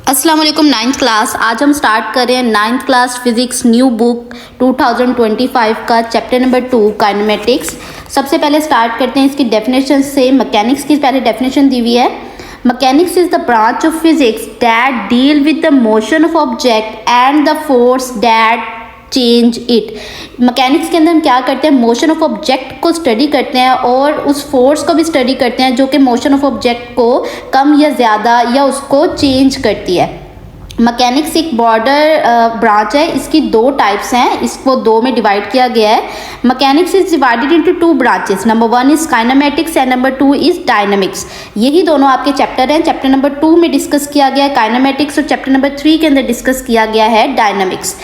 अस्सलाम वालेकुम। Ninth class आज हम स्टार्ट कर रहे हैं ninth class physics new book 2025 का चैप्टर नंबर 2 काइनेमेटिक्स। सबसे पहले स्टार्ट करते हैं इसकी डेफिनेशन से। मैकेनिक्स की पहले डेफिनेशन दी हुई है। Mechanics is the branch of physics that deal with the motion of object and the force that change it. Mechanics के अंदर हम क्या करते हैं, मोशन ऑफ ऑब्जेक्ट को स्टडी करते हैं और उस फोर्स को भी स्टडी करते हैं जो कि मोशन ऑफ ऑब्जेक्ट को कम या ज़्यादा या उसको चेंज करती है। मैकेनिक्स एक बॉर्डर ब्रांच है, इसकी दो टाइप्स हैं, इसको दो में डिवाइड किया गया है। Mechanics is divided into two branches, number 1 is kinematics and number 2 is dynamics. यही दोनों आपके चैप्टर हैं। चैप्टर नंबर 2 में डिस्कस किया गया है काइनेमेटिक्स और चैप्टर नंबर 3 के अंदर डिस्कस किया गया है डायनामिक्स।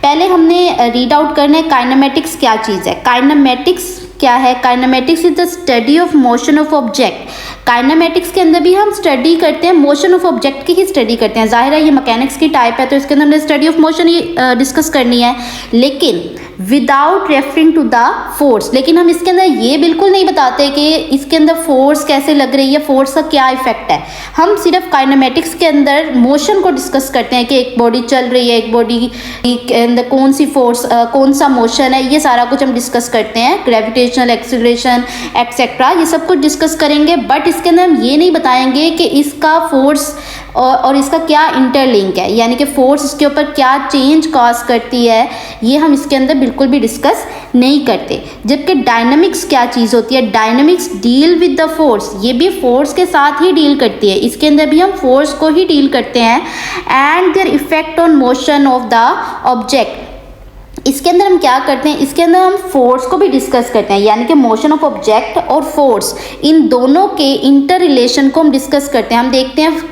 पहले हमने रीड आउट करना है काइनेमेटिक्स क्या चीज़ है। काइनेमेटिक्स क्या है? Kinematics is the study of motion of object. Kinematics के अंदर भी हम स्टडी करते हैं, मोशन ऑफ ऑब्जेक्ट की ही स्टडी करते हैं। जाहिर है ये मैकेनिक्स की टाइप है तो इसके अंदर हमने स्टडी ऑफ मोशन ही डिस्कस करनी है, लेकिन without referring to the force. लेकिन हम इसके अंदर ये बिल्कुल नहीं बताते कि इसके अंदर फोर्स कैसे लग रही है, फोर्स का क्या इफेक्ट है। हम सिर्फ काइनेमेटिक्स के अंदर मोशन को डिस्कस करते हैं कि एक बॉडी चल रही है, एक बॉडी के अंदर कौन सी फोर्स, कौन सा मोशन है, ये सारा कुछ हम डिस्कस करते हैं। ग्रेविटेशनल एक्सीलरेशन एक्सेट्रा ये सब कुछ डिस्कस करेंगे, बट इसके अंदर हम ये नहीं बताएंगे कि इसका फोर्स और इसका क्या इंटरलिंक है, यानी कि फोर्स इसके ऊपर क्या चेंज कॉज करती है, ये हम इसके अंदर बिल्कुल भी डिस्कस नहीं करते। जबकि डायनामिक्स क्या चीज़ होती है? Dynamics deal with the force, ये भी फोर्स के साथ ही डील करती है। इसके अंदर भी हम फोर्स को ही डील करते हैं and their effect on motion of the object. इसके अंदर हम क्या करते हैं, इसके अंदर हम फोर्स को भी डिस्कस करते हैं, यानी कि मोशन ऑफ ऑब्जेक्ट और फोर्स इन दोनों के इंटर रिलेशन को हम डिस्कस करते हैं। हम देखते हैं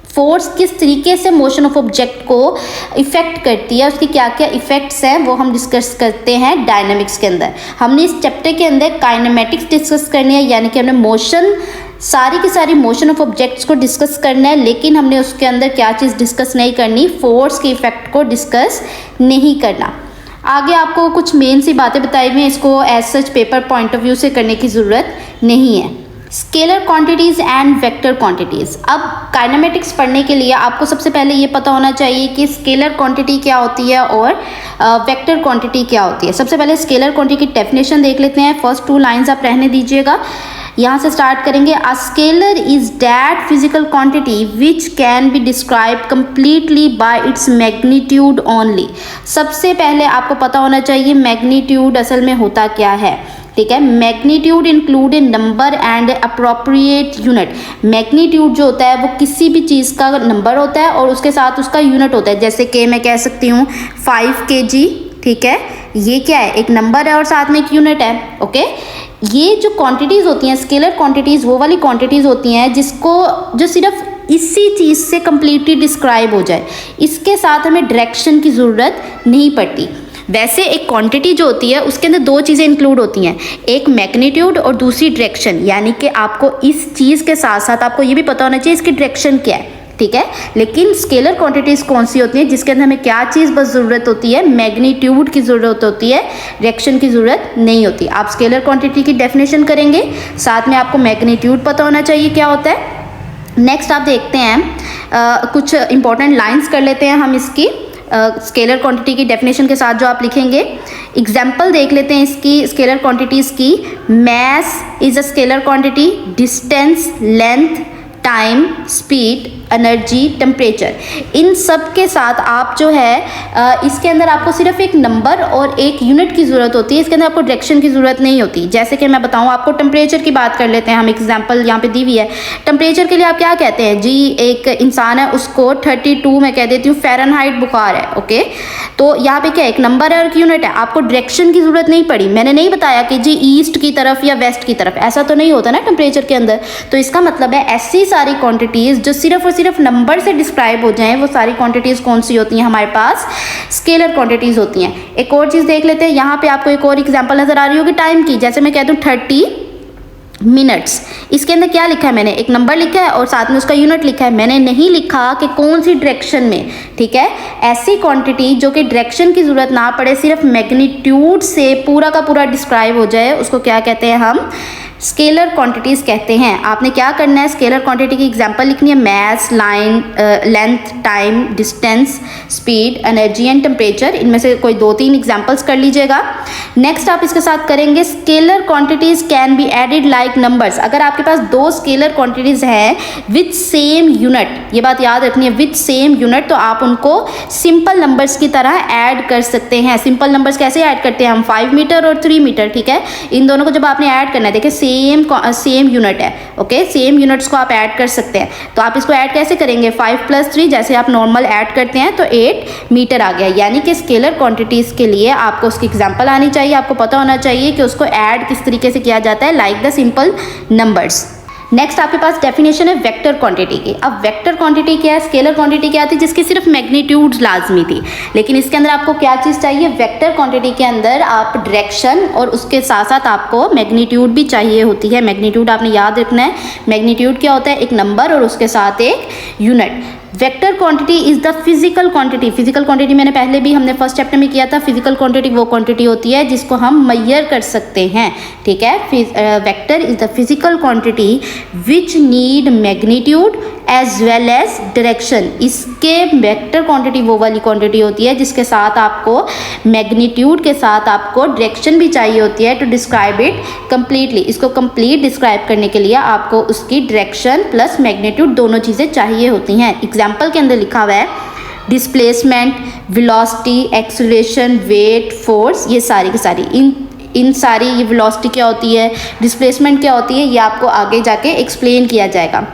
फोर्स किस तरीके से मोशन ऑफ ऑब्जेक्ट को इफेक्ट करती है, उसकी क्या क्या इफेक्ट्स हैं वो हम डिस्कस करते हैं डायनामिक्स के अंदर। हमने इस चैप्टर के अंदर काइनेमेटिक्स डिस्कस करनी है, यानी कि हमने मोशन सारी की सारी मोशन ऑफ ऑब्जेक्ट्स को डिस्कस करना है, लेकिन हमने उसके अंदर क्या चीज़ डिस्कस नहीं करनी, फोर्स के इफेक्ट को डिस्कस नहीं करना। आगे आपको कुछ मेन सी बातें बताई हुई हैं, इसको as such paper point of view से करने की ज़रूरत नहीं है। Scalar quantities and vector quantities. अब काइनेमेटिक्स पढ़ने के लिए आपको सबसे पहले ये पता होना चाहिए कि स्केलर क्वांटिटी क्या होती है और वेक्टर क्वांटिटी क्या होती है। सबसे पहले स्केलर क्वांटिटी की डेफिनेशन देख लेते हैं। फर्स्ट 2 लाइंस आप रहने दीजिएगा, यहाँ से स्टार्ट करेंगे। A scalar is that physical quantity which can be describe completely bye its magnitude only. सबसे पहले आपको पता होना चाहिए मैग्नीट्यूड असल में होता क्या है, ठीक है। Magnitude include A number and appropriate unit. Magnitude जो होता है वो किसी भी चीज़ का नंबर होता है और उसके साथ उसका यूनिट होता है। जैसे कि मैं कह सकती हूँ 5 kg, ठीक है, ये क्या है, एक नंबर है और साथ में एक यूनिट है, ओके। ये जो क्वांटिटीज़ होती हैं स्केलर क्वांटिटीज़, वो वाली क्वांटिटीज़ होती हैं जो सिर्फ इसी चीज़ से कम्प्लीटली डिस्क्राइब हो जाए, इसके साथ हमें डायरेक्शन की ज़रूरत नहीं पड़ती। वैसे एक क्वांटिटी जो होती है उसके अंदर 2 चीज़ें इंक्लूड होती हैं, एक मैग्नीट्यूड और दूसरी डायरेक्शन, यानी कि आपको इस चीज़ के साथ साथ आपको ये भी पता होना चाहिए इसकी डायरेक्शन क्या है, ठीक है। लेकिन स्केलर क्वांटिटीज़ कौन सी होती हैं जिसके अंदर हमें क्या चीज़ बस ज़रूरत होती है, मैग्नीट्यूड की ज़रूरत होती है, डायरेक्शन की ज़रूरत नहीं होती। आप स्केलर क्वांटिटी की डेफिनेशन करेंगे, साथ में आपको मैग्नीट्यूड पता होना चाहिए क्या होता है। नेक्स्ट आप देखते हैं कुछ इंपॉर्टेंट लाइन्स कर लेते हैं हम इसकी स्केलर क्वांटिटी की डेफिनेशन के साथ जो आप लिखेंगे। एग्जाम्पल देख लेते हैं इसकी स्केलर क्वांटिटीज़ की। Mass is a scalar quantity, distance, length, time, speed, energy, temperature, इन सब के साथ आप जो है इसके अंदर आपको सिर्फ एक नंबर और एक यूनिट की ज़रूरत होती है, इसके अंदर आपको डायरेक्शन की ज़रूरत नहीं होती। जैसे कि मैं बताऊं आपको, टेम्परेचर की बात कर लेते हैं हम, एग्जांपल यहाँ पे दी हुई है। टेम्परेचर के लिए आप क्या कहते हैं जी, एक इंसान है उसको 32 मैं कह देती हूँ फ़ारेनहाइट बुखार है, ओके। तो यहाँ पे क्या एक नंबर है और एक यूनिट है, आपको डायरेक्शन की ज़रूरत नहीं पड़ी। मैंने नहीं बताया कि जी ईस्ट की तरफ या वेस्ट की तरफ, ऐसा तो नहीं होता ना टेम्परेचर के अंदर। तो इसका मतलब है ऐसी सारी क्वांटिटीज़ जो सिर्फ और सिर्फ नंबर से डिस्क्राइब हो जाएं, वो सारी क्वांटिटीज़ कौन सी होती हैं हमारे पास, स्केलर क्वांटिटीज़ होती हैं। एक और चीज़ देख लेते हैं, यहाँ पे आपको एक और एग्जांपल नज़र आ रही होगी टाइम की। जैसे मैं कहती हूँ 30 मिनट्स, इसके अंदर क्या लिखा है, मैंने एक नंबर लिखा है और साथ में उसका यूनिट लिखा है, मैंने नहीं लिखा कि कौन सी डायरेक्शन में, ठीक है। ऐसी क्वांटिटी जो कि डायरेक्शन की ज़रूरत ना पड़े, सिर्फ मैग्नीट्यूड से पूरा का पूरा डिस्क्राइब हो जाए, उसको क्या कहते हैं हम, स्केलर क्वांटिटीज़ कहते हैं। आपने क्या करना है, स्केलर क्वांटिटी की एग्जांपल लिखनी है, mass, line, length, time, distance, speed, energy and temperature. इनमें से कोई 2-3 एग्जांपल्स कर लीजिएगा। नेक्स्ट आप इसके साथ करेंगे scalar quantities can be added like numbers. अगर आपके पास 2 स्केलर क्वांटिटीज़ हैं विथ सेम यूनिट, ये बात याद रखनी है, विथ सेम यूनिट, तो आप उनको सिंपल नंबर्स की तरह ऐड कर सकते हैं। सिंपल नंबर्स कैसे ऐड करते हैं हम, 5 मीटर और 3 मीटर, ठीक है। इन दोनों को जब आपने ऐड करना है, देखिए सेम यूनिट है, ओके, सेम यूनिट्स को आप ऐड कर सकते हैं। तो आप इसको ऐड कैसे करेंगे, 5 + 3 जैसे आप नॉर्मल ऐड करते हैं तो 8 मीटर आ गया। यानी कि स्केलर क्वांटिटीज़ के लिए आपको उसकी एग्जांपल आनी चाहिए, आपको पता होना चाहिए कि उसको ऐड किस तरीके से किया जाता है, like the simple numbers. Next आपके पास डेफिनेशन है वेक्टर क्वांटिटी की। अब वेक्टर क्वांटिटी क्या है, स्केलर क्वांटिटी क्या थी जिसकी सिर्फ मैग्नीट्यूड लाजमी थी, लेकिन इसके अंदर आपको क्या चीज़ चाहिए, वेक्टर क्वांटिटी के अंदर आप डायरेक्शन और उसके साथ साथ आपको मैग्नीट्यूड भी चाहिए होती है। मैग्नीट्यूड आपने याद रखना है, मैग्नीट्यूड क्या होता है, एक नंबर और उसके साथ एक unit. Vector quantity is the physical quantity. Physical quantity मैंने पहले भी हमने फर्स्ट चैप्टर में किया था। फिजिकल क्वांटिटी वो क्वांटिटी होती है जिसको हम मेजर कर सकते हैं, ठीक है। Vector is the physical quantity which need magnitude as well as direction. इसके वेक्टर क्वांटिटी वो वाली क्वांटिटी होती है जिसके साथ आपको मैग्नीट्यूड के साथ आपको डायरेक्शन भी चाहिए होती है टू डिस्क्राइब इट कम्प्लीटली। इसको कंप्लीट डिस्क्राइब करने के लिए आपको उसकी डायरेक्शन प्लस मैग्नीट्यूड दोनों चीज़ें चाहिए होती हैं। एग्जाम्पल के अंदर लिखा हुआ है displacement, velocity, acceleration, weight, force, ये सारी की सारी इन सारी, ये वेलोसिटी क्या होती है, डिस्प्लेसमेंट क्या होती है, ये आपको आगे जाके एक्सप्लेन किया जाएगा।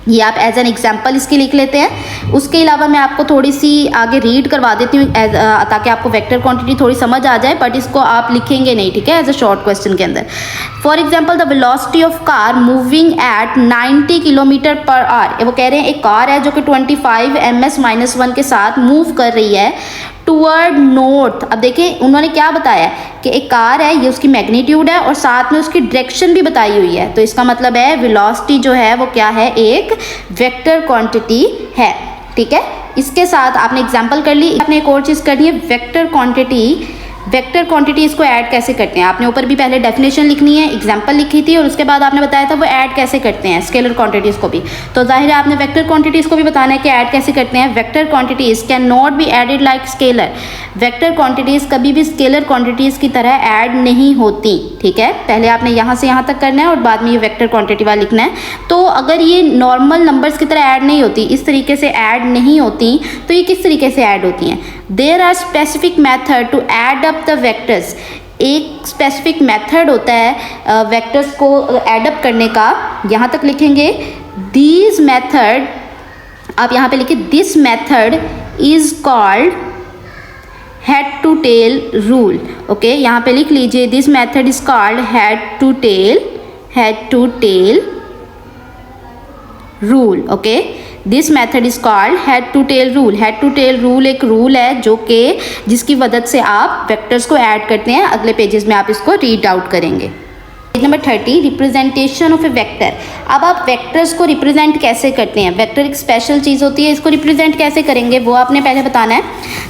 ये आप एज एन एग्जाम्पल इसकी लिख लेते हैं। उसके अलावा मैं आपको थोड़ी सी आगे रीड करवा देती हूँ ताकि आपको वेक्टर क्वांटिटी थोड़ी समझ आ जाए, बट इसको आप लिखेंगे नहीं, ठीक है, एज अ शॉर्ट क्वेश्चन के अंदर। For example the velocity of car moving at 90 kilometre per hour. वो कह रहे हैं एक कार है जो कि 25 ms-1 के साथ मूव कर रही है टूवर्ड नॉर्थ। अब देखिए उन्होंने क्या बताया कि एक कार है, ये उसकी मैग्नीट्यूड है और साथ में उसकी डायरेक्शन भी बताई हुई है। तो इसका मतलब है वेलोसिटी जो है वो क्या है, एक वेक्टर क्वांटिटी है, ठीक है। इसके साथ आपने एग्जांपल कर ली। आपने एक और चीज़ करनी है, वेक्टर क्वांटिटी। वेक्टर क्वांटिटी इसको ऐड कैसे करते हैं, आपने ऊपर भी पहले डेफिनेशन लिखनी है, एग्जांपल लिखी थी और उसके बाद आपने बताया था वो ऐड कैसे करते हैं स्केलर क्वांटिटीज़ को भी। तो जाहिर है आपने वेक्टर क्वांटिटीज़ को भी बताना है कि ऐड कैसे करते हैं। Vector quantities can not be added like scalar. Vector quantities कभी भी स्केलर क्वांटिटीज़ की तरह ऐड नहीं होती, ठीक है। पहले आपने यहाँ से यहाँ तक करना है और बाद में ये वेक्टर क्वांटिटी वाला लिखना है। तो अगर ये नॉर्मल नंबर्स की तरह ऐड नहीं होती, इस तरीके से ऐड नहीं होती, तो ये किस तरीके से ऐड होती हैं। There are specific method to add up the vectors. एक स्पेसिफिक मेथड होता है वेक्टर्स को ऐड अप करने का, यहाँ तक लिखेंगे। दिस मेथड, आप यहाँ पे लिखिए, this method is called head to tail rule, okay. यहाँ पे लिख लीजिए, this method is called head to tail rule, okay. This method is called head to tail rule. Head to tail rule एक rule है जो कि जिसकी मदद से आप वेक्टर्स को ऐड करते हैं। अगले पेजेस में आप इसको रीड आउट करेंगे। Page number 30, representation of A vector. अब आप वेक्टर्स को रिप्रेजेंट कैसे करते हैं, वेक्टर एक स्पेशल चीज़ होती है, इसको रिप्रेजेंट कैसे करेंगे वो आपने पहले बताना है।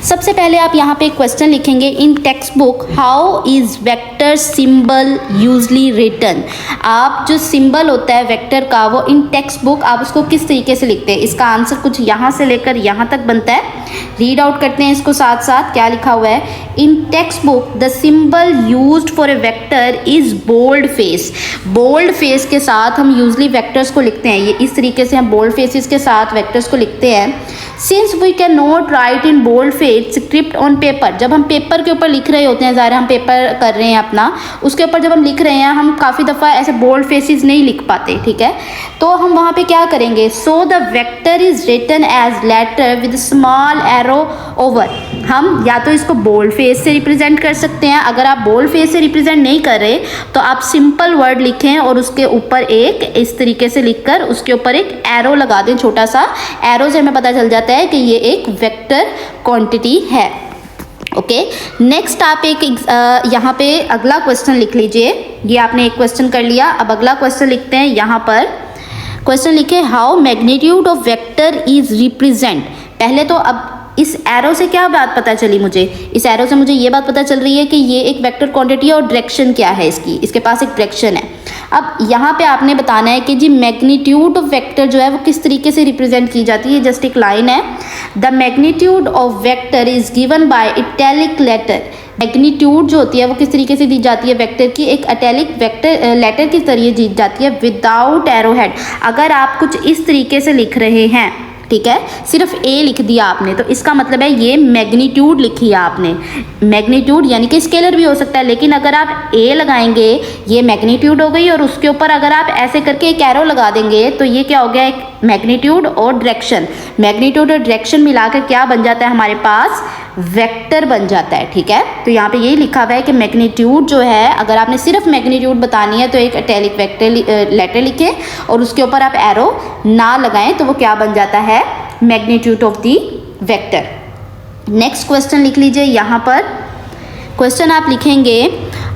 सबसे पहले आप यहाँ पे एक क्वेश्चन लिखेंगे, in textbook how is vector symbol usually written. आप जो सिंबल होता है वेक्टर का वो इन टेक्स्ट बुक आप उसको किस तरीके से लिखते हैं। इसका आंसर कुछ यहाँ से लेकर यहाँ तक बनता है। रीड आउट करते हैं इसको साथ साथ, क्या लिखा हुआ है। In textbook the symbol used for a vector is bold face. Bold face के साथ हम यूजली वेक्टर्स को लिखते हैं, ये इस तरीके से हम बोल्ड फेसेस के साथ वेक्टर्स को लिखते हैं। Since we can not write in bold face script on paper. जब हम पेपर के ऊपर लिख रहे होते हैं, ज़ाहिर हम पेपर कर रहे हैं अपना, उसके ऊपर जब हम लिख रहे हैं हम काफ़ी दफ़ा ऐसे बोल्ड फेसेस नहीं लिख पाते, ठीक है। तो हम वहाँ पे क्या करेंगे, so the vector is written as letter with small arrow over. हम या तो इसको बोल्ड फेस से रिप्रेजेंट कर सकते हैं, अगर आप बोल्ड फेस से रिप्रेजेंट नहीं कर रहे तो आप सिंपल वर्ड लिखें और उसके ऊपर एक इस तरीके से लिखकर उसके ऊपर एक एरो लगा दें, छोटा सा एरो से हमें पता चल जाता है कि ये एक वेक्टर क्वांटिटी है, ओके। नेक्स्ट आप एक यहाँ पे अगला क्वेश्चन लिख लीजिए। ये आपने एक क्वेश्चन कर लिया, अब अगला क्वेश्चन लिखते हैं। यहाँ पर क्वेश्चन लिखे, how magnitude of vector is represent. पहले तो अब इस एरो से क्या बात पता चली मुझे? इस एरो से मुझे ये बात पता चल रही है कि ये एक वेक्टर क्वांटिटी है और डायरेक्शन क्या है इसकी, इसके पास एक डायरेक्शन है। अब यहाँ पे आपने बताना है कि जी मैग्नीट्यूड ऑफ वेक्टर जो है वो किस तरीके से रिप्रेजेंट की जाती है। जस्ट एक लाइन है, the magnitude of vector is given by italic letter. Magnitude जो होती है वो किस तरीके से दी जाती है वेक्टर की? एक इटैलिक वेक्टर लेटर के जरिए दी जाती है विदाउट एरो हेड। अगर आप कुछ इस तरीके से लिख रहे हैं, ठीक है, सिर्फ ए लिख दिया आपने, तो इसका मतलब है ये मैग्नीट्यूड लिखी है आपने। मैग्नीट्यूड यानी कि स्केलर भी हो सकता है, लेकिन अगर आप ए लगाएंगे ये मैग्नीट्यूड हो गई, और उसके ऊपर अगर आप ऐसे करके एक एरो लगा देंगे तो ये क्या हो गया? एक मैग्नीट्यूड और डायरेक्शन। मैग्नीट्यूड और डायरेक्शन मिलाकर क्या बन जाता है हमारे पास? वेक्टर बन जाता है। ठीक है, तो यहाँ पे यही लिखा हुआ है कि मैग्नीट्यूड जो है, अगर आपने सिर्फ मैग्नीट्यूड बतानी है तो एक इटैलिक वेक्टर लेटर लिखें और उसके ऊपर आप एरो ना लगाएं, तो वो क्या बन जाता है? Magnitude of the vector. Next question लिख लीजिए। यहाँ पर क्वेश्चन आप लिखेंगे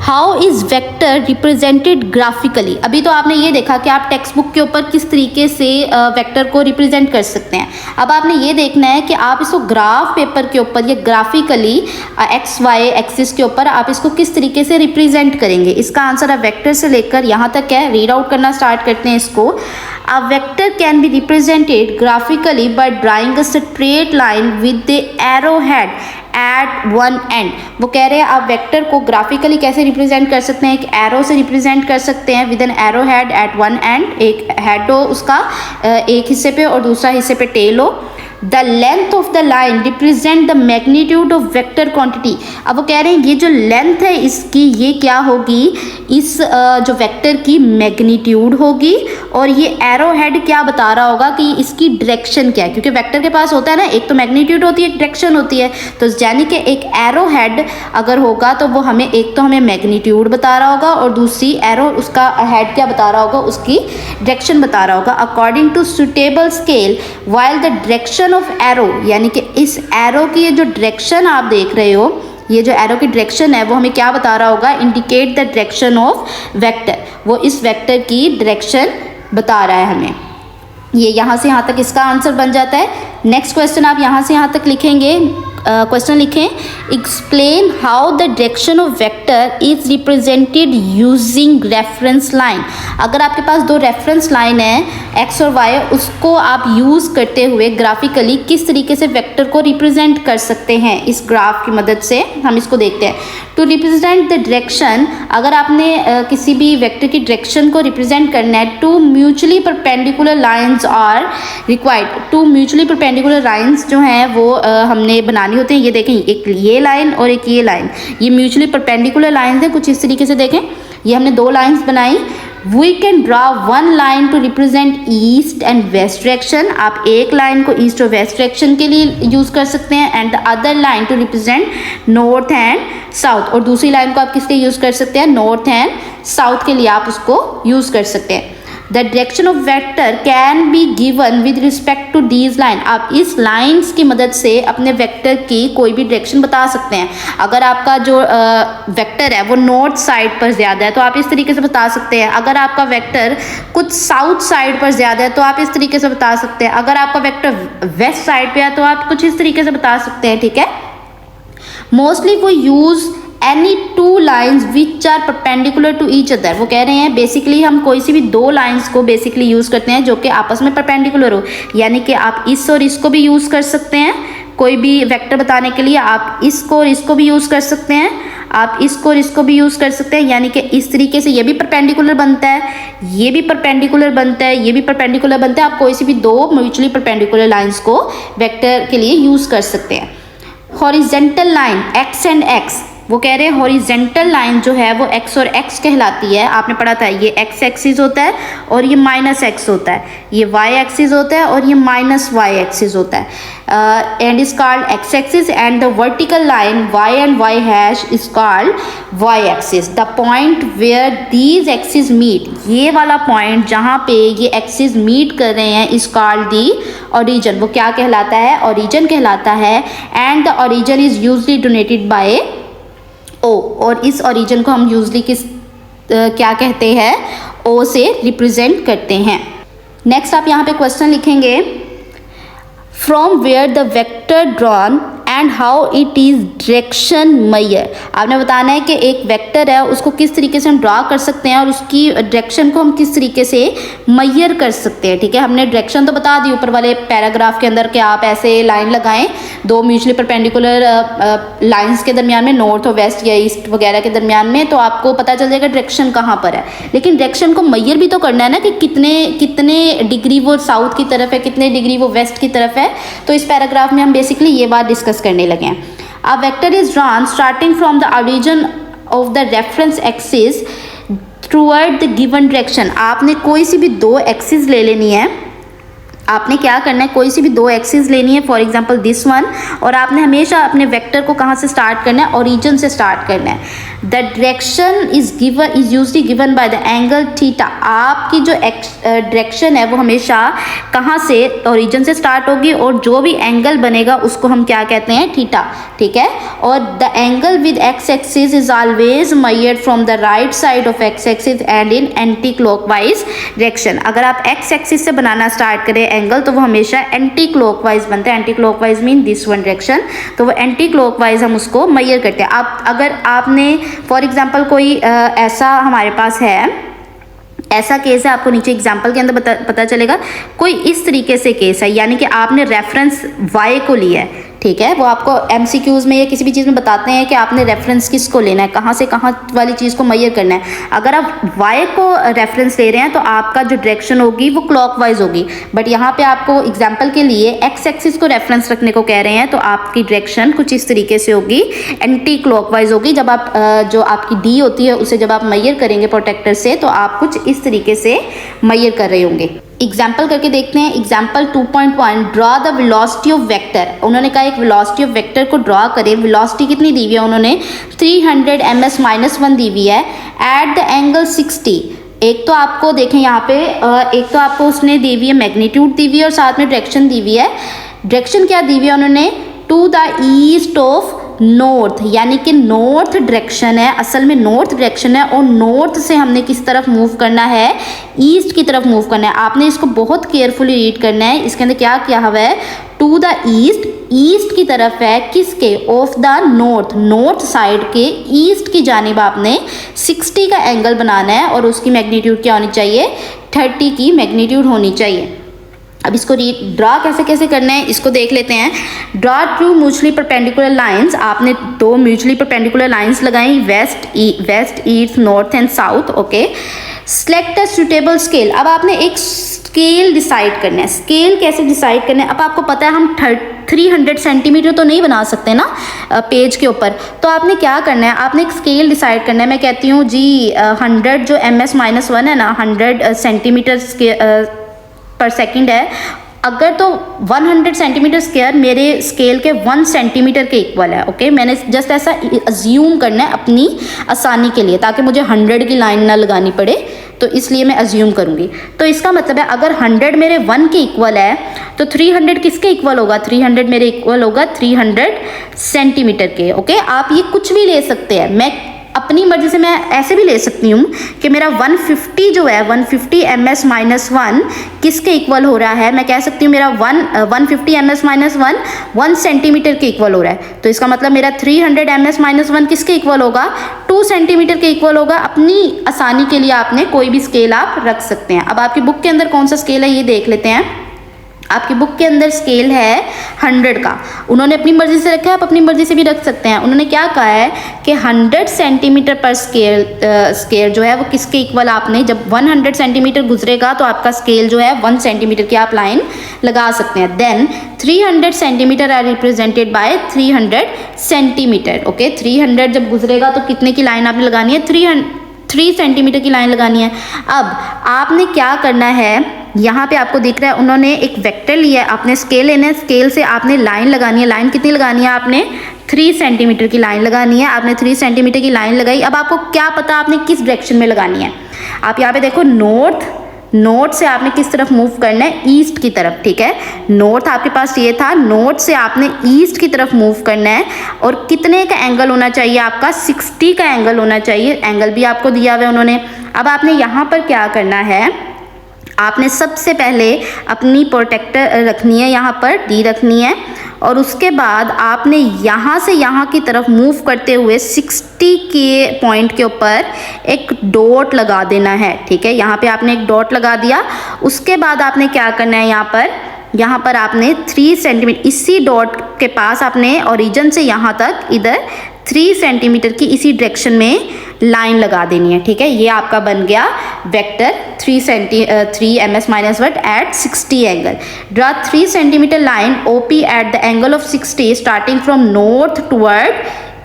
how is vector represented graphically. अभी तो आपने ये देखा कि आप टेक्स्ट बुक के ऊपर किस तरीके से वेक्टर को रिप्रेजेंट कर सकते हैं। अब आपने ये देखना है कि आप इसको ग्राफ पेपर के ऊपर या ग्राफिकली एक्स वाई एक्सिस के ऊपर आप इसको किस तरीके से रिप्रेजेंट करेंगे। इसका आंसर आप वेक्टर से लेकर यहाँ तक है, रीड आउट करना स्टार्ट करते हैं इसको। A vector can be represented graphically by drawing a straight line with the arrowhead at one end। वो कह रहे हैं आप वेक्टर को ग्राफिकली कैसे रिप्रेजेंट कर सकते हैं? एक एरो से रिप्रेजेंट कर सकते हैं with an arrow head at one and. एक हेड हो उसका एक हिस्से पे और दूसरा हिस्से पे टेल हो। The length of the line represent the magnitude of vector quantity. अब वो कह रहे हैं ये जो लेंथ है इसकी, ये क्या होगी? इस जो वेक्टर की मैग्नीट्यूड होगी, और ये एरो हेड क्या बता रहा होगा कि इसकी डायरेक्शन क्या है, क्योंकि वेक्टर के पास होता है ना, एक तो मैग्नीट्यूड होती है, एक डायरेक्शन होती है। तो यानी कि एक एरो हेड अगर होगा तो वो हमें एक तो हमें मैग्नीट्यूड बता रहा होगा और दूसरी एरो उसका हेड क्या बता रहा होगा? उसकी डायरेक्शन बता रहा होगा। According to suitable scale while the direction of arrow, यानी कि इस एरो की ये जो डायरेक्शन आप देख रहे हो, ये जो एरो की डायरेक्शन है वो हमें क्या बता रहा होगा? Indicate the direction of vector. वो इस वेक्टर की डायरेक्शन बता रहा है हमें। ये यहाँ से यहाँ तक इसका आंसर बन जाता है। नेक्स्ट क्वेश्चन आप यहाँ से यहाँ तक लिखेंगे। क्वेश्चन लिखें, explain how the direction of vector is represented using reference line. अगर आपके पास दो रेफरेंस लाइन है एक्स और वाई, उसको आप यूज़ करते हुए ग्राफिकली किस तरीके से वेक्टर को रिप्रेजेंट कर सकते हैं इस ग्राफ की मदद से, हम इसको देखते हैं। टू रिप्रेजेंट द डायरेक्शन, अगर आपने किसी भी वेक्टर की डायरेक्शन को रिप्रेजेंट करना है, two mutually perpendicular lines are required. Two mutually perpendicular lines जो हैं वो हमने बनानी होते हैं। ये देखें, एक ये लाइन और एक ये लाइन, ये म्यूचुअली परपेंडिकुलर लाइन्स हैं। कुछ इस तरीके से देखें, ये हमने दो लाइन्स बनाई। We can draw one line to represent east and west direction. आप एक लाइन को ईस्ट और वेस्ट डायरेक्शन के लिए यूज़ कर सकते हैं, and the other line to represent north and south. और दूसरी लाइन को आप किसके यूज़ कर सकते हैं? नॉर्थ एंड साउथ के लिए आप उसको यूज़ कर सकते हैं। The direction of vector can be given with respect to these line. आप इस लाइन्स की मदद से अपने वेक्टर की कोई भी डायरेक्शन बता सकते हैं। अगर आपका जो वेक्टर है वो नॉर्थ साइड पर ज़्यादा है तो आप इस तरीके से बता सकते हैं। अगर आपका वेक्टर कुछ साउथ साइड पर ज़्यादा है तो आप इस तरीके से बता सकते हैं। अगर आपका वेक्टर वेस्ट साइड पे है तो आप कुछ इस तरीके से बता सकते हैं। ठीक है, मोस्टली वो use any two lines which are perpendicular to each other. वो कह रहे हैं बेसिकली हम कोई सी भी दो लाइन्स को बेसिकली यूज़ करते हैं जो कि आपस में परपेंडिकुलर हो, यानी कि आप इस और इसको भी यूज़ कर सकते हैं। कोई भी वेक्टर बताने के लिए आप इसको और इसको भी यूज़ कर सकते हैं, आप इसको और इसको भी यूज़ कर सकते हैं, यानी कि इस तरीके से ये भी परपेंडिकुलर बनता है, ये भी परपेंडिकुलर बनता है, ये भी परपेंडिकुलर बनता है। आप कोई सी भी दो म्यूचुअली परपेंडिकुलर लाइन्स को वेक्टर के लिए यूज़ कर सकते हैं। Horizontal line x and x, वो कह रहे हैं हॉरिजेंटल लाइन जो है वो एक्स और एक्स कहलाती है। आपने पढ़ा था ये एक्स एक्सिस होता है और ये माइनस एक्स होता है, ये वाई एक्सिस होता है और ये माइनस वाई एक्सिस होता है। And is called X axis, and the vertical line Y and Y hash is called Y axis. The point where these axis meet, ये वाला पॉइंट जहाँ पे ये एक्सिस मीट कर रहे हैं इज कॉल्ड दी ओरिजिन। वो क्या कहलाता है? ओरिजिन कहलाता है। And the origin is usually donated by O, और इस ओरिजिन को हम यूजली क्या कहते हैं? ओ से रिप्रेजेंट करते हैं। नेक्स्ट आप यहाँ पे क्वेश्चन लिखेंगे, from where the vector drawn and how it is direction मैयर। आपने बताना है कि एक वेक्टर है उसको किस तरीके से हम ड्रा कर सकते हैं और उसकी डायरेक्शन को हम किस तरीके से मैयर कर सकते हैं। ठीक है, हमने डायरेक्शन तो बता दी ऊपर वाले पैराग्राफ के अंदर कि आप ऐसे लाइन लगाएं दो म्यूचुअली परपेंडिकुलर लाइंस के दरमियान में, नॉर्थ और वेस्ट या ईस्ट वगैरह के दरमियान में, तो आपको पता चल जाएगा डायरेक्शन कहाँ पर है। लेकिन डायरेक्शन को मैयर भी तो करना है ना कि कितने डिग्री वो साउथ की तरफ है, कितने डिग्री वो वेस्ट की तरफ है। तो इस पैराग्राफ में हम बेसिकली ये बात डिस्कस करने लगे हैं। A vector is drawn starting from the origin of the reference axis throughout the given direction. आपने कोई सी भी दो एक्सिस ले लेनी है, आपने क्या करना है, कोई सी भी दो एक्सिस लेनी है, फॉर एग्जांपल दिस वन, और आपने हमेशा अपने वेक्टर को कहाँ से स्टार्ट करना है, ओरिजिन से स्टार्ट करना है। The direction is usually given by the angle theta. आपकी जो डायरेक्शन है वो हमेशा कहाँ से, ओरिजिन से स्टार्ट होगी, और जो भी एंगल बनेगा उसको हम क्या कहते हैं, थीटा। ठीक है, और the angle with x axis is always measured from the right side of x axis and in anti clockwise direction. अगर आप एक्स एक्सिस से बनाना स्टार्ट करें एंगल तो वो हमेशा एंटी क्लॉकवाइज बनते हैं। Anti clockwise mean this one direction, तो वो एंटी क्लॉकवाइज हम उसको मेजर करते हैं। आप अगर आपने फॉर एग्जांपल कोई ऐसा हमारे पास है, ऐसा केस है, आपको नीचे एग्जाम्पल के अंदर पता चलेगा, कोई इस तरीके से केस है, यानी कि आपने रेफरेंस y को लिया है। ठीक है, वो आपको MCQs में या किसी भी चीज़ में बताते हैं कि आपने रेफरेंस किसको लेना है, कहाँ से कहाँ वाली चीज़ को मैयर करना है। अगर आप y को रेफरेंस ले रहे हैं तो आपका जो डायरेक्शन होगी वो क्लॉकवाइज होगी, बट यहाँ पे आपको एग्जांपल के लिए x एक्सिस को रेफरेंस रखने को कह रहे हैं, तो आपकी डायरेक्शन कुछ इस तरीके से होगी, एंटी क्लॉकवाइज होगी। जब आप जो आपकी d होती है उसे जब आप मैयर करेंगे प्रोटेक्टर से, तो आप कुछ इस तरीके से मैयर कर रहे होंगे। एग्जाम्पल करके देखते हैं। Example 2.1, draw the velocity of vector. उन्होंने कहा एक वेलोसिटी ऑफ वेक्टर को ड्रॉ करें। वेलोसिटी कितनी दी हुई है, उन्होंने 300 ms-1 दी हुई है एट द एंगल 60। एक तो आपको देखें यहाँ पे, एक तो आपको उसने दी हुई है मैग्नीट्यूड दी हुई है और साथ में डायरेक्शन दी हुई है। डायरेक्शन क्या दी हुई है उन्होंने, to the east of north, यानी कि नॉर्थ डायरेक्शन है, असल में नॉर्थ डायरेक्शन है, और नॉर्थ से हमने किस तरफ मूव करना है, ईस्ट की तरफ मूव करना है। आपने इसको बहुत केयरफुली रीड करना है। इसके अंदर क्या किया हुआ है, टू द ईस्ट, ईस्ट की तरफ है, किसके, of the north, north side के ईस्ट की जानिब आपने 60 का एंगल बनाना है, और उसकी मैग्नीट्यूड क्या होनी चाहिए, 30 की मैग्नीट्यूड होनी चाहिए। अब इसको ड्रा कैसे कैसे करना है इसको देख लेते हैं। Draw to mutually perpendicular lines. आपने दो म्यूचुअली परपेंडिकुलर लाइंस लगाई, west east north and south. Okay, select a suitable scale. अब आपने एक स्केल डिसाइड करना है। स्केल कैसे डिसाइड करना है, अब आपको पता है हम 300 सेंटीमीटर तो नहीं बना सकते ना पेज के ऊपर, तो आपने क्या करना है, आपने एक स्केल डिसाइड करना है। मैं कहती हूँ जी 100 जो ms-1 है ना, 100 सेंटीमीटर पर सेकंड है। अगर तो 100 सेंटीमीटर स्क्वायर मेरे स्केल के 1 सेंटीमीटर के इक्वल है। ओके, मैंने जस्ट ऐसा अज्यूम करना है अपनी आसानी के लिए, ताकि मुझे 100 की लाइन ना लगानी पड़े, तो इसलिए मैं अज्यूम करूंगी। तो इसका मतलब है अगर 100 मेरे 1 के इक्वल है तो 300 किसके इक्वल होगा, 300 मेरे इक्वल होगा 300 सेंटीमीटर के। ओके, आप ये कुछ भी ले सकते हैं, मैं अपनी मर्जी से मैं ऐसे भी ले सकती हूँ कि मेरा 150 जो है 150 ms-1 किसके इक्वल हो रहा है, मैं कह सकती हूँ मेरा 150 ms-1 1 सेंटीमीटर के इक्वल हो रहा है। तो इसका मतलब मेरा 300 ms-1 किसके इक्वल होगा, 2 सेंटीमीटर के इक्वल होगा। अपनी आसानी के लिए आपने कोई भी स्केल आप रख सकते हैं। अब आपकी बुक के अंदर कौन सा स्केल है ये देख लेते हैं। आपकी बुक के अंदर स्केल है 100 का, उन्होंने अपनी मर्जी से रखा है, आप अपनी मर्जी से भी रख सकते हैं। उन्होंने क्या कहा है कि 100 सेंटीमीटर पर स्केल जो है वो किसके इक्वल, आपने जब 100 सेंटीमीटर गुजरेगा तो आपका स्केल जो है 1 सेंटीमीटर की आप लाइन लगा सकते हैं। Then 300 centimetre are represented by 300 centimetre. Okay, 300 जब गुजरेगा तो कितने की लाइन आपने लगानी है, 3 सेंटीमीटर की लाइन लगानी है। अब आपने क्या करना है, यहाँ पे आपको दिख रहा है उन्होंने एक वेक्टर लिया है, आपने स्केल लेना है, स्केल से आपने लाइन लगानी है। लाइन कितनी लगानी है, आपने 3 सेंटीमीटर की लाइन लगानी है। आपने 3 सेंटीमीटर की लाइन लगाई। अब आपको क्या पता आपने किस डायरेक्शन में लगानी है। आप यहाँ पे देखो, नॉर्थ से आपने किस तरफ मूव करना है, ईस्ट की तरफ। ठीक है, नॉर्थ आपके पास ये था, नॉर्थ से आपने ईस्ट की तरफ मूव करना है, और कितने का एंगल होना चाहिए आपका, 60 का एंगल होना चाहिए। एंगल भी आपको दिया हुआ है उन्होंने। अब आपने यहाँ पर क्या करना है, आपने सबसे पहले अपनी प्रोटेक्टर रखनी है, यहाँ पर डी रखनी है, और उसके बाद आपने यहाँ से यहाँ की तरफ मूव करते हुए 60 के पॉइंट के ऊपर एक डॉट लगा देना है। ठीक है, यहाँ पे आपने एक डॉट लगा दिया। उसके बाद आपने क्या करना है, यहाँ पर आपने 3 सेंटीमीटर इसी डॉट के पास आपने ओरिजिन से यहाँ तक इधर 3 सेंटीमीटर की इसी डायरेक्शन में लाइन लगा देनी है। ठीक है, ये आपका बन गया vector 3 ms-1 at 60 angle. Draw 3 centimetre line OP at the angle of 60 starting from north toward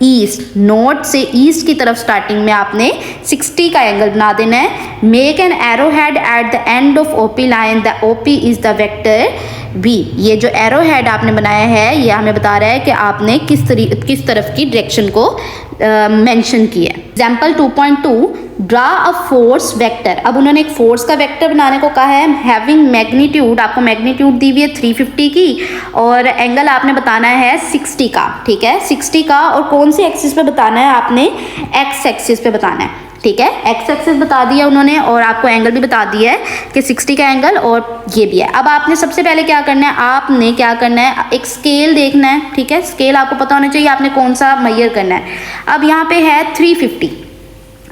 east. North से ईस्ट की तरफ स्टार्टिंग में आपने 60 का एंगल बना देना है। Make an arrow head at the end of OP line, the OP is the vector V। ये जो एरो हेड आपने बनाया है ये हमें बता रहा है कि आपने किस तरफ की डायरेक्शन को मेंशन किया है। Example 2.2 draw a force vector. अब उन्होंने एक फोर्स का वेक्टर बनाने को कहा है। हैविंग मैग्नीट्यूड, आपको मैग्नीट्यूड दी हुई है 350 की और एंगल आपने बताना है 60 का। ठीक है, 60 का, और कौन सी एक्सिस पे बताना है, आपने एक्स एक्सिस पे बताना है। ठीक है, एक्स एक्सिस बता दिया उन्होंने और आपको एंगल भी बता दिया है कि 60 का एंगल और ये भी है। अब आपने सबसे पहले क्या करना है, आपने क्या करना है, एक स्केल देखना है। ठीक है, स्केल आपको पता होना चाहिए आपने कौन सा मेजर करना है। अब यहाँ पे है 350,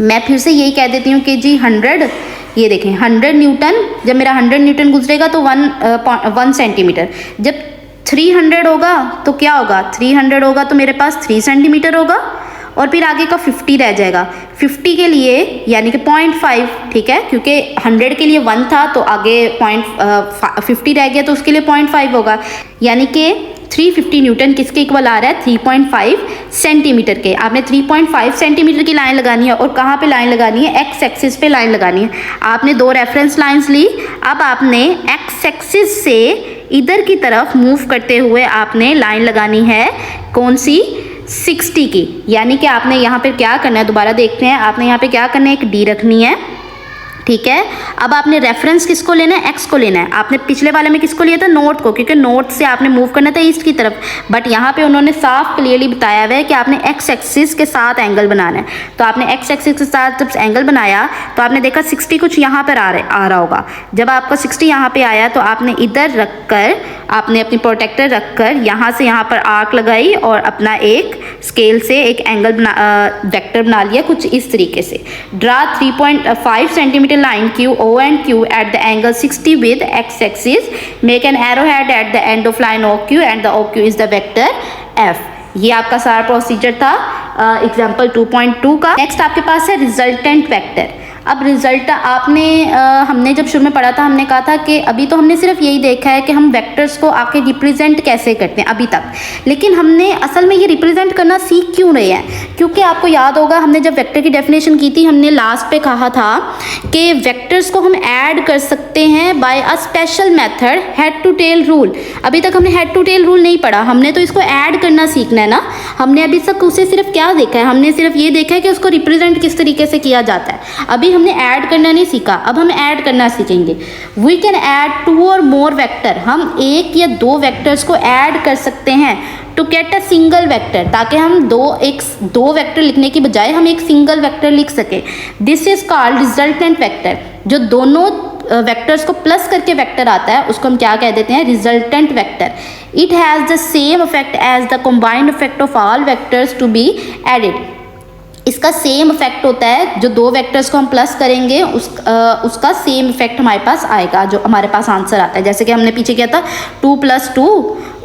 मैं फिर से यही कह देती हूँ कि जी 100, ये देखें 100 न्यूटन, जब मेरा 100 न्यूटन गुजरेगा तो 1 सेंटीमीटर। जब 300 होगा तो क्या होगा, 300 होगा तो मेरे पास 3 सेंटीमीटर होगा और फिर आगे का 50 रह जाएगा। 50 के लिए यानी कि 0.5, ठीक है, क्योंकि 100 के लिए 1 था तो आगे 50 रह गया तो उसके लिए 0.5 होगा, यानी कि 350 न्यूटन किसके इक्वल आ रहा है, 3.5 सेंटीमीटर के। आपने 3.5 सेंटीमीटर की लाइन लगानी है और कहाँ पे लाइन लगानी है, एक्स एक्सिस पे लाइन लगानी है। आपने 2 रेफरेंस लाइंस ली। अब आपने एक्स एक्सिस से इधर की तरफ मूव करते हुए आपने लाइन लगानी है, कौन सी, 60 की। यानी कि आपने यहाँ पे क्या करना है, दोबारा देखते हैं, आपने यहाँ पे क्या करना है, एक डी रखनी है। ठीक है, अब आपने रेफरेंस किसको लेना है, एक्स को लेना है। आपने पिछले वाले में किसको लिया था, नॉर्थ को, क्योंकि नॉर्थ से आपने मूव करना था ईस्ट की तरफ। बट यहाँ पे उन्होंने साफ क्लियरली बताया हुआ है कि आपने एक्स एक्सिस के साथ एंगल बनाना है। तो आपने एक्स एक्सिस के साथ जब एंगल बनाया तो आपने देखा 60 कुछ यहाँ पर आ रहा होगा। जब आपका 60 यहाँ पे आया तो आपने इधर रख कर, आपने अपनी प्रोटेक्टर रख कर यहाँ से यहाँ पर आर्क लगाई और अपना एक स्केल से एक एंगल वेक्टर बना लिया कुछ इस तरीके से। Draw 3.5 centimetre line Q, O and Q at the angle 60 with x axis. Make an arrowhead at the end of line OQ and the OQ is the vector F. ये आपका सारा procedure था एग्जाम्पल 2.2 का। Next आपके पास है resultant vector. अब result आपने हमने जब शुरू में पढ़ा था हमने कहा था कि अभी तो हमने सिर्फ यही देखा है कि हम वेक्टर्स को आके रिप्रेजेंट कैसे करते हैं अभी तक, लेकिन हमने असल में ये रिप्रेजेंट करना सीख क्यों रहे हैं, क्योंकि आपको याद होगा हमने जब वेक्टर की डेफिनेशन की थी हमने लास्ट पे कहा था कि वेक्टर्स को हम ऐड कर सकते हैं by a special method, head to tail rule. अभी तक हमने हेड टू टेल रूल नहीं पढ़ा, हमने तो इसको ऐड करना सीखना है ना। हमने अभी तक उसे सिर्फ क्या देखा है, हमने सिर्फ ये देखा है कि उसको रिप्रेजेंट किस तरीके से किया जाता है। अभी हमने ऐड करना नहीं सीखा, अब हम ऐड करना सीखेंगे। वी कैन ऐड 2 और मोर वेक्टर, हम 1 या 2 वेक्टर्स को ऐड कर सकते हैं to get a single vector, ताकि हम दो वेक्टर लिखने की बजाय हम एक सिंगल वेक्टर लिख सके। This is called resultant vector. जो दोनों वेक्टर्स को प्लस करके वेक्टर आता है उसको हम क्या कह देते हैं, resultant vector. It has the same effect as the combined effect of all vectors to be added. इसका सेम इफेक्ट होता है, जो 2 वेक्टर्स को हम प्लस करेंगे उसका सेम इफेक्ट हमारे पास आएगा, जो हमारे पास आंसर आता है। जैसे कि हमने पीछे किया था 2 + 2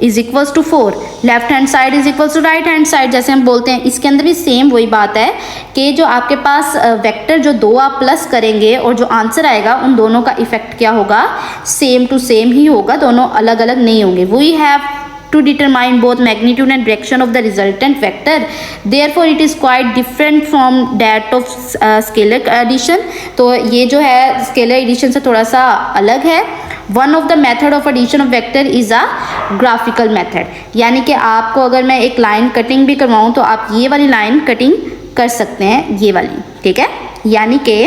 = 4, left hand side = right hand side, जैसे हम बोलते हैं। इसके अंदर भी सेम वही बात है कि जो आपके पास वेक्टर जो 2 आप प्लस करेंगे और जो आंसर आएगा उन दोनों का इफेक्ट क्या होगा, सेम टू सेम ही होगा, दोनों अलग अलग नहीं होंगे। We have to determine both magnitude and direction of the resultant vector, therefore it is quite different from that of scalar addition। तो ये जो है scalar addition से थोड़ा सा अलग है। One of the method of addition of vector is a graphical method, यानी कि आपको अगर मैं एक लाइन कटिंग भी करवाऊँ तो आप ये वाली लाइन कटिंग कर सकते हैं, ये वाली, ठीक है। यानी कि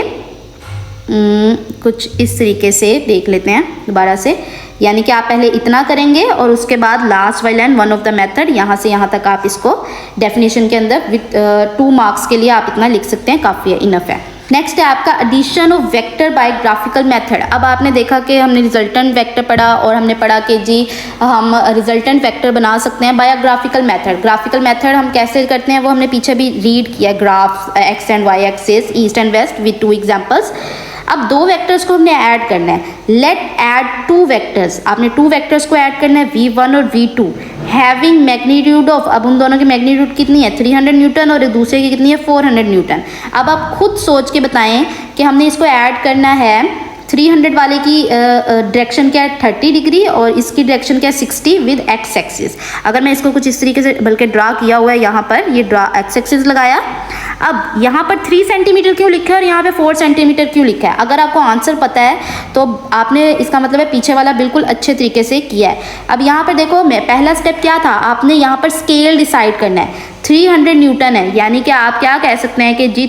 कुछ इस तरीके से देख लेते हैं दोबारा से, यानी कि आप पहले इतना करेंगे और उसके बाद लास्ट वाली line, one of the method, यहाँ से यहाँ तक आप इसको डेफिनेशन के अंदर विथ 2 मार्क्स के लिए आप इतना लिख सकते हैं, काफ़ी है, इनफ है। नेक्स्ट है आपका addition of vector by graphical method. अब आपने देखा कि हमने रिजल्टेंट वेक्टर पढ़ा और हमने पढ़ा कि जी हम रिजल्टेंट वेक्टर बना सकते हैं by graphical method. Graphical method हम कैसे करते हैं वो हमने पीछे भी रीड किया, graph X and Y axis, east and west with 2 examples. अब 2 वेक्टर्स को हमने ऐड करना है। लेट ऐड 2 वेक्टर्स, आपने 2 वेक्टर्स को ऐड करना है v1 और v2 हैविंग मैग्नीट्यूड ऑफ, अब उन दोनों की मैग्नीट्यूड कितनी है 300 न्यूटन और दूसरे की कितनी है 400 न्यूटन। अब आप खुद सोच के बताएं कि हमने इसको ऐड करना है, 300 वाले की डायरेक्शन क्या है 30 डिग्री और इसकी डायरेक्शन क्या है 60 विद एक्स एक्सिस। अगर मैं इसको कुछ इस तरीके से बल्कि ड्रा किया हुआ है, यहाँ पर ये ड्रा एक्स एक्सिस लगाया। अब यहाँ पर 3 सेंटीमीटर क्यों लिखा है और यहाँ पे 4 सेंटीमीटर क्यों लिखा है? अगर आपको आंसर पता है तो आपने, इसका मतलब है पीछे वाला बिल्कुल अच्छे तरीके से किया है। अब यहाँ पर देखो, मैं पहला स्टेप क्या था, आपने यहाँ पर स्केल डिसाइड करना है। 300 न्यूटन है, यानी कि आप क्या कह सकते हैं कि जी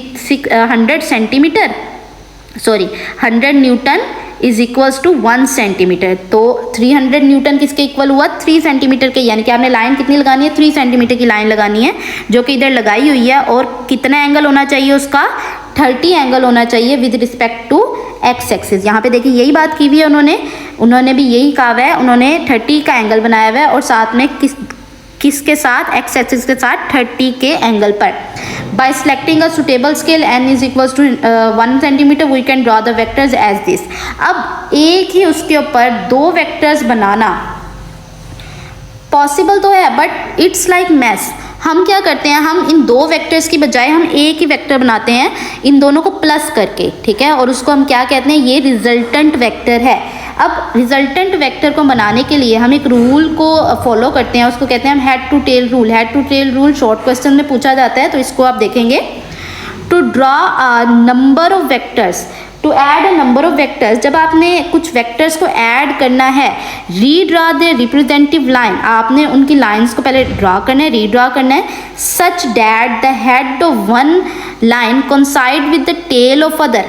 100 newton is equals to 1 centimetre. तो 300 न्यूटन किसके इक्वल हुआ 3 सेंटीमीटर के, यानी कि आपने लाइन कितनी लगानी है 3 सेंटीमीटर की लाइन लगानी है जो कि इधर लगाई हुई है। और कितना एंगल होना चाहिए उसका 30 एंगल होना चाहिए with respect to X axis. यहाँ पे देखिए यही बात की हुई है उन्होंने भी यही कहा हुआ है, उन्होंने 30 का एंगल बनाया हुआ है और साथ में किसके साथ, एक्स एक्सिस के साथ 30 के एंगल पर। By selecting a suitable scale n is equals to 1 centimeter, we can draw the vectors as this। अब एक ही उसके ऊपर 2 वेक्टर्स बनाना पॉसिबल तो है बट इट्स लाइक मैस। हम क्या करते हैं, हम इन 2 वेक्टर्स की बजाय हम एक ही वेक्टर बनाते हैं इन दोनों को प्लस करके, ठीक है, और उसको हम क्या कहते हैं, ये रिजल्टेंट वेक्टर है। अब रिजल्टेंट वेक्टर को बनाने के लिए हम एक रूल को फॉलो करते हैं, उसको कहते हैं हम head to tail rule. Head to tail rule short question में पूछा जाता है, तो इसको आप देखेंगे। To draw a number of vectors, to add a number of vectors, जब आपने कुछ वेक्टर्स को ऐड करना है, रीड्रॉ द रिप्रेजेंटेटिव लाइन, आपने उनकी लाइंस को पहले ड्रॉ करना है, रीड्रॉ करना है, such that the head of one line coincide with the tail of other.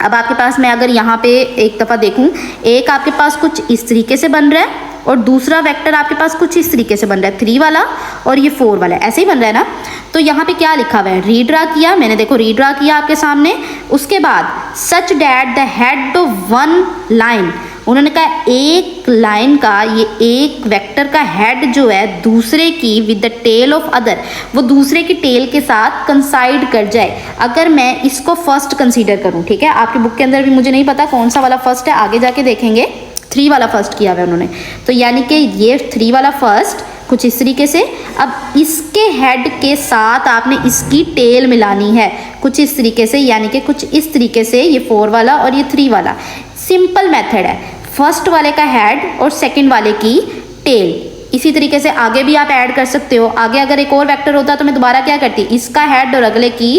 अब आपके पास, मैं अगर यहाँ पे एक दफ़ा देखूँ, एक आपके पास कुछ इस तरीके से बन रहा है और दूसरा वेक्टर आपके पास कुछ इस तरीके से बन रहा है, 3 वाला और ये 4 वाला, ऐसे ही बन रहा है ना। तो यहाँ पे क्या लिखा हुआ है, रीड्रा किया मैंने, देखो रीड्रा किया आपके सामने। उसके बाद such that the head of one line, उन्होंने कहा एक लाइन का, ये एक वेक्टर का हेड जो है दूसरे की with the tail of other, वो दूसरे की टेल के साथ कंसाइड कर जाए। अगर मैं इसको फर्स्ट कंसीडर करूं, ठीक है, आपकी बुक के अंदर भी मुझे नहीं पता कौन सा वाला फर्स्ट है, आगे जाके देखेंगे। 3 वाला फर्स्ट किया हुआ है उन्होंने, तो यानी कि ये 3 वाला फर्स्ट कुछ इस तरीके से। अब इसके हेड के साथ आपने इसकी टेल मिलानी है कुछ इस तरीके से, यानी कि कुछ इस तरीके से, ये 4 वाला और ये 3 वाला। सिंपल मेथड है, फर्स्ट वाले का हेड और सेकंड वाले की टेल। इसी तरीके से आगे भी आप ऐड कर सकते हो। आगे अगर एक और वेक्टर होता तो मैं दोबारा क्या करती, इसका हेड और अगले की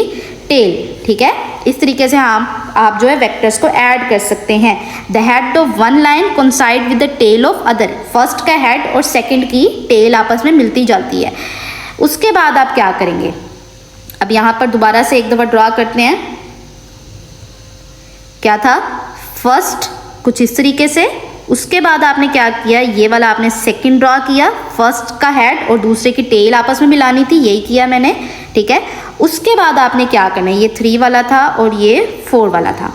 टेल, ठीक है। इस तरीके से आप जो है वेक्टर्स को ऐड कर सकते हैं। The head of one line coincide with the tail of other, first का हेड और सेकंड की टेल आपस में मिलती जाती है। उसके बाद आप क्या करेंगे, अब यहाँ पर दोबारा से एक दफ़ा ड्रॉ करते हैं। क्या था, फर्स्ट कुछ इस तरीके से, उसके बाद आपने क्या किया, ये वाला आपने सेकंड ड्रॉ किया, फर्स्ट का हेड और दूसरे की टेल आपस में मिलानी थी, यही किया मैंने, ठीक है। उसके बाद आपने क्या करना है, ये 3 वाला था और ये 4 वाला था।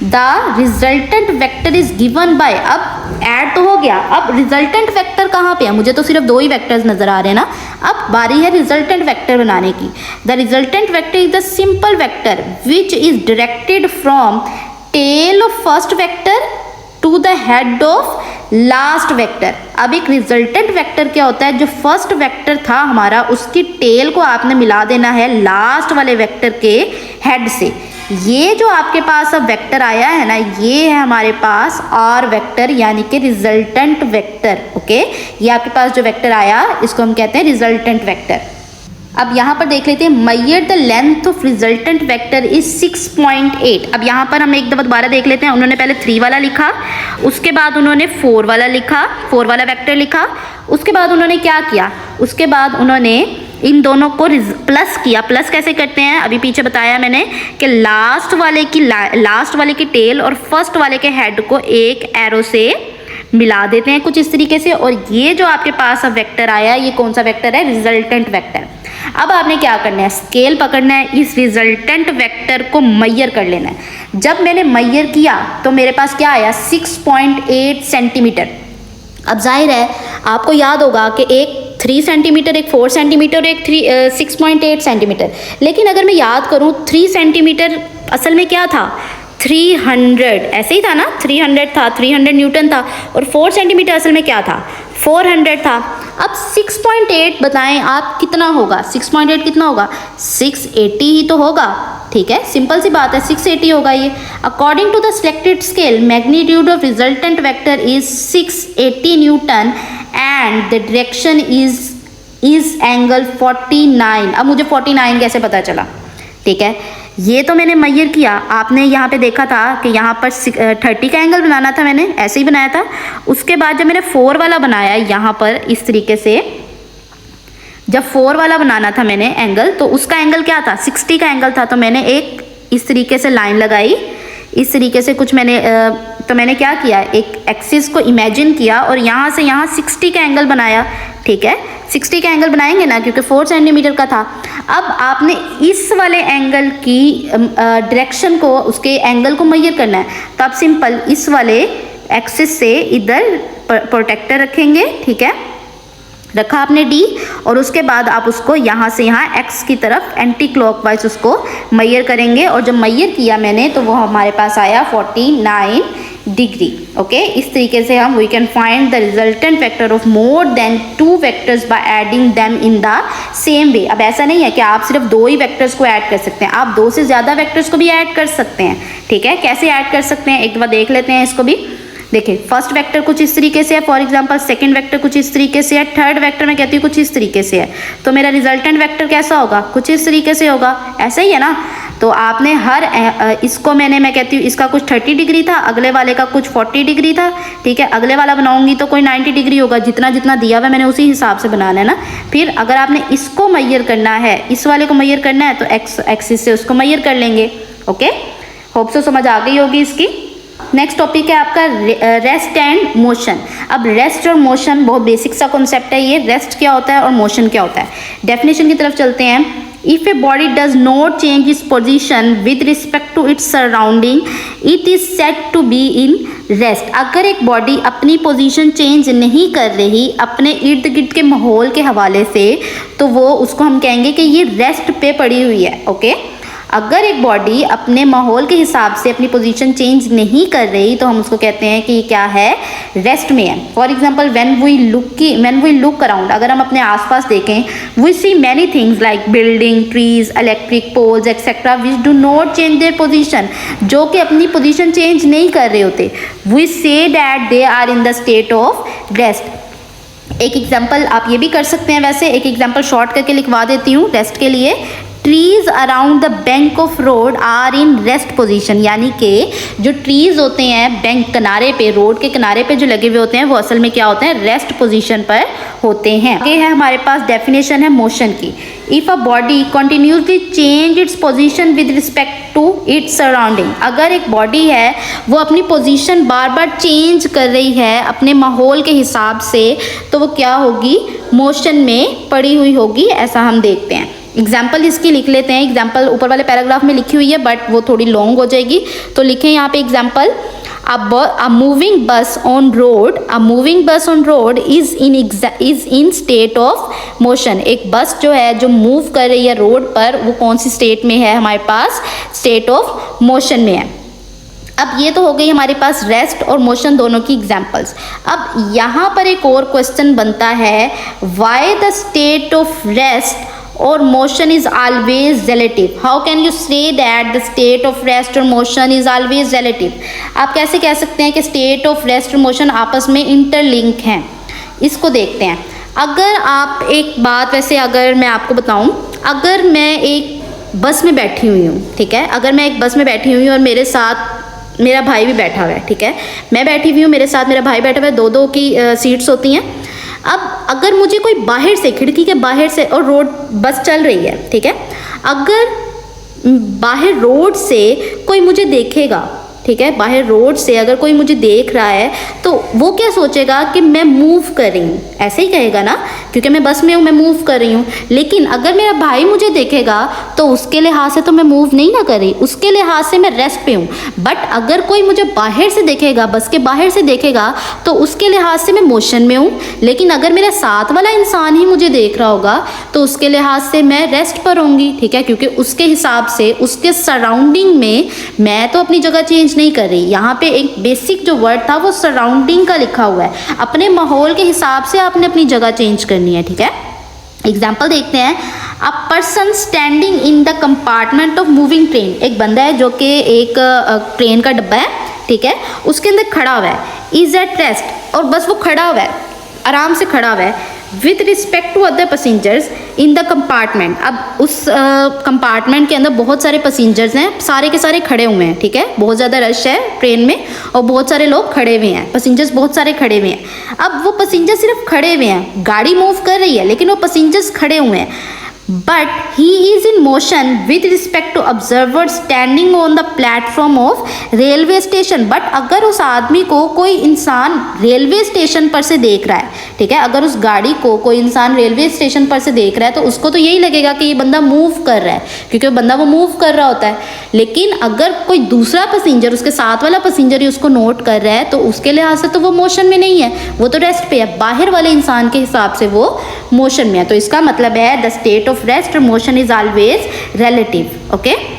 The resultant vector is given bye, अब ऐड तो हो गया, अब रिजल्टेंट वेक्टर कहाँ पे है, मुझे तो सिर्फ 2 ही वेक्टर्स नजर आ रहे हैं ना। अब बारी है रिजल्टेंट वेक्टर बनाने की। The resultant vector is the simple vector which is directed from tail of first vector to the head of last vector. अब एक रिजल्टेंट वेक्टर क्या होता है, जो फर्स्ट वेक्टर था हमारा उसकी टेल को आपने मिला देना है लास्ट वाले वेक्टर के हेड से। ये जो आपके पास अब वेक्टर आया है ना, ये है हमारे पास आर वेक्टर, यानी कि रिजल्टेंट वेक्टर। ओके, ये आपके पास जो वेक्टर आया इसको हम कहते हैं रिजल्टेंट वेक्टर। अब यहाँ पर देख लेते हैं, measure the length of resultant vector is 6.8। अब यहाँ पर हम एक दफ़ा दोबारा देख लेते हैं। उन्होंने पहले 3 वाला लिखा, उसके बाद उन्होंने 4 वाला लिखा, 4 वाला वेक्टर लिखा। उसके बाद उन्होंने क्या किया, उसके बाद उन्होंने इन दोनों को प्लस किया। प्लस कैसे करते हैं, अभी पीछे बताया मैंने कि लास्ट वाले की टेल और फर्स्ट वाले के हेड को एक एरो से मिला देते हैं कुछ इस तरीके से, और ये जो आपके पास अब वेक्टर आया ये कौन सा वेक्टर है, रिजल्टेंट वेक्टर। अब आपने क्या करना है, स्केल पकड़ना है, इस रिजल्टेंट वेक्टर को मैयर कर लेना है। जब मैंने मैयर किया तो मेरे पास क्या आया, 6.8 सेंटीमीटर। अब जाहिर है आपको याद होगा कि एक 3 सेंटीमीटर, एक 4 सेंटीमीटर, एक 6.8 सेंटीमीटर, लेकिन अगर मैं याद करूं 3 सेंटीमीटर असल में क्या था, 300, ऐसे ही था ना, 300 था, 300 न्यूटन था, और 4 सेंटीमीटर असल में क्या था, 400 था। अब 6.8 बताएं आप कितना होगा, 6.8 कितना होगा, 680 ही तो होगा, ठीक है, सिंपल सी बात है, 680 होगा ये। According to the selected scale magnitude of resultant vector is 680 newton and the direction is angle 49। अब मुझे 49 कैसे पता चला, ठीक है, ये तो मैंने मैयर किया, आपने यहाँ पे देखा था कि यहाँ पर 30 का एंगल बनाना था, मैंने ऐसे ही बनाया था। उसके बाद जब मैंने 4 वाला बनाया यहाँ पर इस तरीके से, जब 4 वाला बनाना था मैंने एंगल, तो उसका एंगल क्या था, 60 का एंगल था, तो मैंने एक इस तरीके से लाइन लगाई, इस तरीके से कुछ मैंने तो मैंने क्या किया, एक एक्सिस को इमेजिन किया और यहाँ से यहाँ 60 का एंगल बनाया, ठीक है, 60 का एंगल बनाएंगे ना, क्योंकि 4 सेंटीमीटर का था। अब आपने इस वाले एंगल की डायरेक्शन को, उसके एंगल को मैयर करना है, तो आप सिंपल इस वाले एक्सिस से इधर प्रोटेक्टर रखेंगे, ठीक है, रखा आपने D, और उसके बाद आप उसको यहाँ से यहाँ x की तरफ एंटी क्लॉकवाइज उसको मैयर करेंगे, और जब मैयर किया मैंने तो वो हमारे पास आया 49 डिग्री। ओके, इस तरीके से हम we can find the resultant vector of more than 2 vectors by adding them in the same way. अब ऐसा नहीं है कि आप सिर्फ 2 ही वेक्टर्स को ऐड कर सकते हैं, आप 2 से ज़्यादा वेक्टर्स को भी ऐड कर सकते हैं, ठीक है। कैसे ऐड कर सकते हैं एक बार देख लेते हैं इसको भी। देखिए, फर्स्ट वेक्टर कुछ इस तरीके से है, फॉर एग्जांपल सेकंड वेक्टर कुछ इस तरीके से है, थर्ड वेक्टर मैं कहती हूँ कुछ इस तरीके से है, तो मेरा रिजल्टेंट वेक्टर कैसा होगा, कुछ इस तरीके से होगा, ऐसा ही है ना। तो आपने हर इसको मैं कहती हूँ इसका कुछ 30 डिग्री था, अगले वाले का कुछ 40 डिग्री था, ठीक है, अगले वाला बनाऊंगी तो कोई 90 डिग्री होगा, जितना जितना दिया हुआ मैंने उसी हिसाब से बनाना है ना। फिर अगर आपने इसको मैयर करना है, इस वाले को मैयर करना है, तो एक्स एक्सिस से उसको मैयर कर लेंगे। ओके, होप सो समझ आ गई होगी इसकी। नेक्स्ट टॉपिक है आपका रेस्ट एंड मोशन। अब रेस्ट और मोशन बहुत बेसिक सा कॉन्सेप्ट है ये। रेस्ट क्या होता है और मोशन क्या होता है, डेफिनेशन की तरफ चलते हैं। If a body does not change its position with respect to its surrounding it is said to be in rest. अगर एक बॉडी अपनी पोजीशन चेंज नहीं कर रही अपने इर्द गिर्द के माहौल के हवाले से, तो वो उसको हम कहेंगे कि ये रेस्ट पे पड़ी हुई है। ओके, अगर एक बॉडी अपने माहौल के हिसाब से अपनी पोजीशन चेंज नहीं कर रही तो हम उसको कहते हैं कि क्या है, रेस्ट में है। For example when we look around, अगर हम अपने आसपास देखें, we see many things like building, trees, electric poles etcetera which do not change their position, जो कि अपनी पोजीशन चेंज नहीं कर रहे होते। We say that they are in the state of rest. एक एग्जाम्पल आप ये भी कर सकते हैं, वैसे एक एग्जाम्पल शॉर्ट करके लिखवा देती हूँ रेस्ट के लिए। Trees around the bank of road are in rest position, यानी कि जो ट्रीज होते हैं बैंक किनारे पे, रोड के किनारे पे जो लगे हुए होते हैं, वो असल में क्या होते हैं, रेस्ट पोजीशन पर होते हैं। ये है हमारे पास डेफिनेशन है मोशन की। If a body continuously change its position with respect to its surrounding, अगर एक बॉडी है वो अपनी पोजीशन बार बार चेंज कर रही है अपने माहौल के हिसाब से, तो वो क्या होगी, मोशन में पड़ी हुई होगी, ऐसा हम देखते हैं। एग्जाम्पल इसकी लिख लेते हैं। एग्जाम्पल ऊपर वाले पैराग्राफ में लिखी हुई है बट वो थोड़ी लॉन्ग हो जाएगी, तो लिखें यहाँ पे example. A moving bus on road is in state of motion। एक बस जो है जो मूव कर रही है रोड पर, वो कौन सी स्टेट में है, हमारे पास स्टेट ऑफ मोशन में है। अब ये तो हो गई हमारे पास रेस्ट और मोशन दोनों की एग्जाम्पल्स। अब यहाँ पर एक और क्वेश्चन बनता है, why the state of rest or motion is always relative? How can you say that the state of rest or motion is always relative? आप कैसे कह सकते हैं कि state of rest और motion आपस में interlink हैं? इसको देखते हैं। अगर आप एक बात, वैसे अगर मैं आपको बताऊं, अगर मैं एक बस में बैठी हुई हूँ, ठीक है, अगर मैं एक बस में बैठी हुई हूँ और मेरे साथ मेरा भाई भी बैठा हुआ है, ठीक है, मैं बैठी हुई हूँ, मेरे साथ मेरा भाई बैठा हुआ है, 2-2 की सीट्स होती हैं। अब अगर मुझे कोई बाहर से, खिड़की के बाहर से, और रोड बस चल रही है, ठीक है, अगर बाहर रोड से कोई मुझे देखेगा, ठीक है, बाहर रोड से अगर कोई मुझे देख रहा है तो वो क्या सोचेगा कि मैं मूव कर रही हूँ, ऐसे ही कहेगा ना, क्योंकि मैं बस में हूँ, मैं मूव कर रही हूँ। लेकिन अगर मेरा भाई मुझे देखेगा तो उसके लिहाज से तो मैं मूव नहीं ना कर रही, उसके लिहाज से मैं रेस्ट पे हूँ। बट अगर कोई मुझे बाहर से देखेगा, बस के बाहर से देखेगा, तो उसके लिहाज से मैं मोशन में हूँ। लेकिन अगर मेरा साथ वाला इंसान ही मुझे देख रहा होगा तो उसके लिहाज से मैं रेस्ट पर होंगी, ठीक है, क्योंकि उसके हिसाब से उसके सराउंडिंग में मैं तो अपनी जगह चेंज नहीं कर रही। यहाँ पे एक बेसिक जो वर्ड था वो सराउंडिंग का लिखा हुआ है, अपने माहौल के हिसाब से आपने अपनी जगह चेंज करनी है, ठीक है। एग्जाम्पल देखते हैं, a person standing in the compartment of moving train, एक बंदा है जो कि एक ट्रेन का डब्बा है, ठीक है, उसके अंदर खड़ा हुआ है, इज एट रेस्ट, और बस वो खड़ा हुआ है, आराम से खड़ा हुआ है, with respect to other passengers in the compartment. अब उस कंपार्टमेंट के अंदर बहुत सारे पैसेंजर्स हैं, सारे के सारे खड़े हुए हैं, ठीक है, बहुत ज़्यादा रश है ट्रेन में और बहुत सारे लोग खड़े हुए हैं, पैसेंजर्स बहुत सारे खड़े हुए हैं। अब वो पैसेंजर सिर्फ खड़े हुए हैं, गाड़ी मूव कर रही है लेकिन वो पैसेंजर्स खड़े हुए हैं, but he is in motion with respect to observer standing on the platform of railway station. But अगर उस आदमी को कोई इंसान रेलवे स्टेशन पर से देख रहा है, ठीक है, अगर उस गाड़ी को कोई इंसान रेलवे स्टेशन पर से देख रहा है तो उसको तो यही लगेगा कि ये बंदा मूव कर रहा है, क्योंकि वो बंदा वो मूव कर रहा होता है। लेकिन अगर कोई दूसरा पैसेंजर, उसके साथ वाला पैसेंजर ही उसको नोट कर रहा है तो उसके लिहाज से तो वो मोशन में नहीं है, वो तो रेस्ट पे है, बाहर वाले इंसान के हिसाब से वो मोशन में है। तो इसका मतलब है the state of rest motion is always relative, okay।